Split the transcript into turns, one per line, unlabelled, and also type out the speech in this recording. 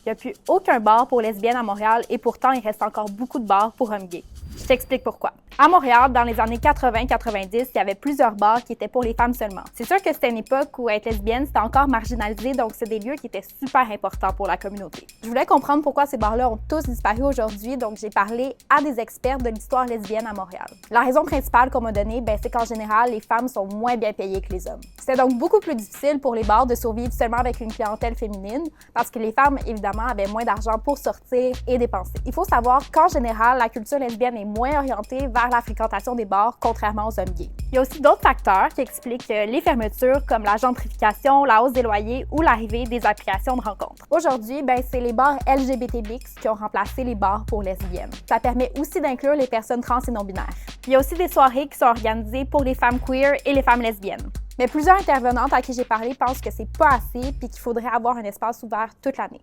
Il n'y a plus aucun bar pour lesbiennes à Montréal et pourtant, il reste encore beaucoup de bars pour hommes gays. Je t'explique pourquoi. À Montréal, dans les années 80-90, il y avait plusieurs bars qui étaient pour les femmes seulement. C'est sûr que c'était une époque où être lesbienne, c'était encore marginalisé, donc c'est des lieux qui étaient super importants pour la communauté. Je voulais comprendre pourquoi ces bars-là ont tous disparu aujourd'hui, donc j'ai parlé à des experts de l'histoire lesbienne à Montréal. La raison principale qu'on m'a donnée, c'est qu'en général, les femmes sont moins bien payées que les hommes. C'était donc beaucoup plus difficile pour les bars de survivre seulement avec une clientèle féminine, parce que les femmes, évidemment, avaient moins d'argent pour sortir et dépenser. Il faut savoir qu'en général, la culture lesbienne est moins orientée vers la fréquentation des bars, contrairement aux hommes gays. Il y a aussi d'autres facteurs qui expliquent les fermetures, comme la gentrification, la hausse des loyers ou l'arrivée des applications de rencontres. Aujourd'hui, c'est les bars LGBTX qui ont remplacé les bars pour lesbiennes. Ça permet aussi d'inclure les personnes trans et non-binaires. Il y a aussi des soirées qui sont organisées pour les femmes queer et les femmes lesbiennes. Mais plusieurs intervenantes à qui j'ai parlé pensent que c'est pas assez et qu'il faudrait avoir un espace ouvert toute l'année.